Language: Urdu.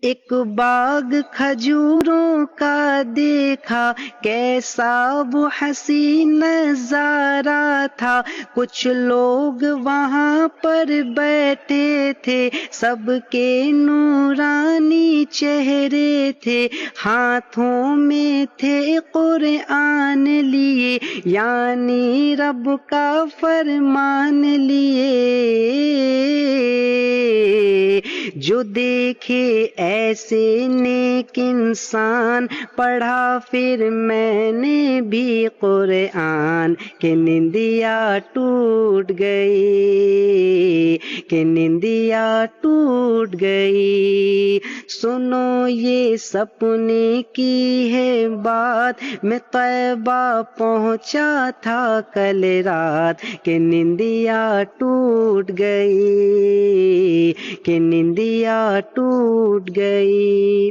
ایک باغ کھجوروں کا دیکھا، کیسا وہ حسین نظارہ تھا۔ کچھ لوگ وہاں پر بیٹھے تھے، سب کے نورانی چہرے تھے، ہاتھوں میں تھے قرآن لیے، یعنی رب کا فرمان لیے۔ جو دیکھے ایسے نیک انسان، پڑھا پھر میں نے بھی قرآن، کہ نندیا ٹوٹ گئی، کہ نندیا ٹوٹ گئی۔ سنو یہ سپنے کی ہے بات، میں طیبہ پہنچا تھا کل رات، کہ نندیا ٹوٹ گئی، کہ نندیا ٹوٹ گئی۔